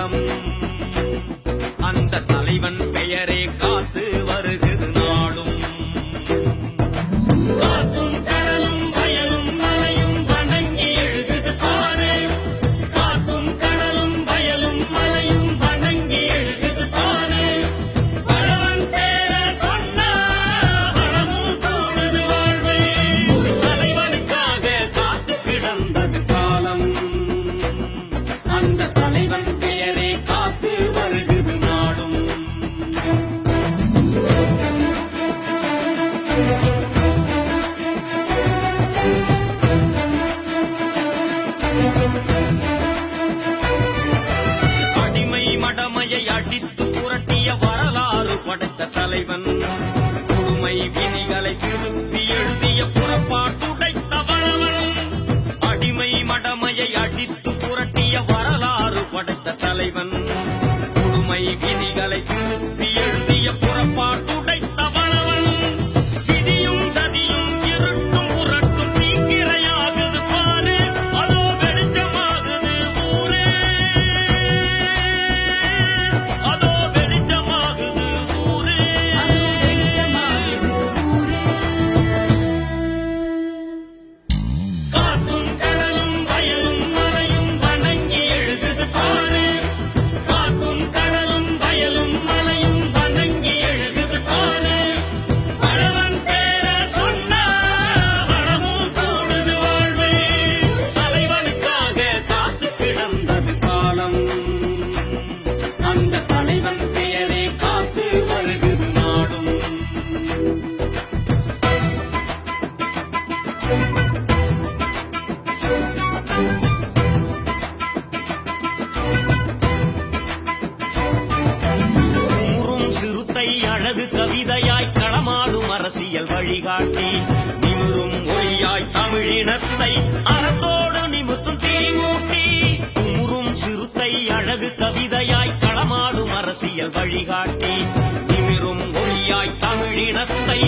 காலம் அந்த தலைவன் பெயரே காத்து வருகிறது நாடும். காத்தும் கடலும் வயலும் மலையும் வணங்கி எழுகுது பாரு. காத்தும் கடலும் வயலும் மலையும் வணங்கி எழுகுது பாரு. பலவன் பேர சொன்னா வளமும் கூடுது வாழ்வே. ஒரு தலைவனுக்காக காத்து கிடந்தது காலம் அந்த தலைவன் பெயரே காத்து வருகிறது நாடும். அடிமை மடமையை அடித்து புரட்டிய வரலாறு படைத்த தலைவன். கொடுமை விதிகளை திருத்தி எழுதிய புறப்பாட்டுடைத்த வளவன். அடிமை மடமையை அடித்து புரட்டிய வரலாறு படைத்த தலைவன். கொடுமை விதிகளை திருத்தி எழுதிய புறப்பாட்டுடைத்த வளவன். விதியும் சதியும் இருட்டும் புரட்டும் தீக்கிரையாகுது பாரு. அதோ வெளிச்சமாகுது ஊரே. அதோ வெளிச்சமாகுது ஊரே. காத்தும் கடலும் வயலும் மலையும் வணங்கி எழுகுது பாரு. காத்தும் கடலும் வயலும் மலையும் வணங்கி எழுகுது பாரு. பலவன் பேர சொன்னா வளமும் கூடுது வாழ்வே. தலைவனுக்காக காத்து கிடந்தது காலம் அந்த தலைவன் பெயரே காத்து வருகிறது நாடும். ஊரும் சிறுத்தை அழகு கவிதையாய் களமாடும் அரசியல் வழிகாட்டி. நிமிரும் ஒளியாய் தமிழினத்தை அறத்தோடு நிமிர்த்தும் தீமூட்டி. ஊரும் சிறுத்தை அழகு கவிதையாய் களமாடும் அரசியல் வழிகாட்டி. நிமிரும் ஒளியாய் தமிழினத்தை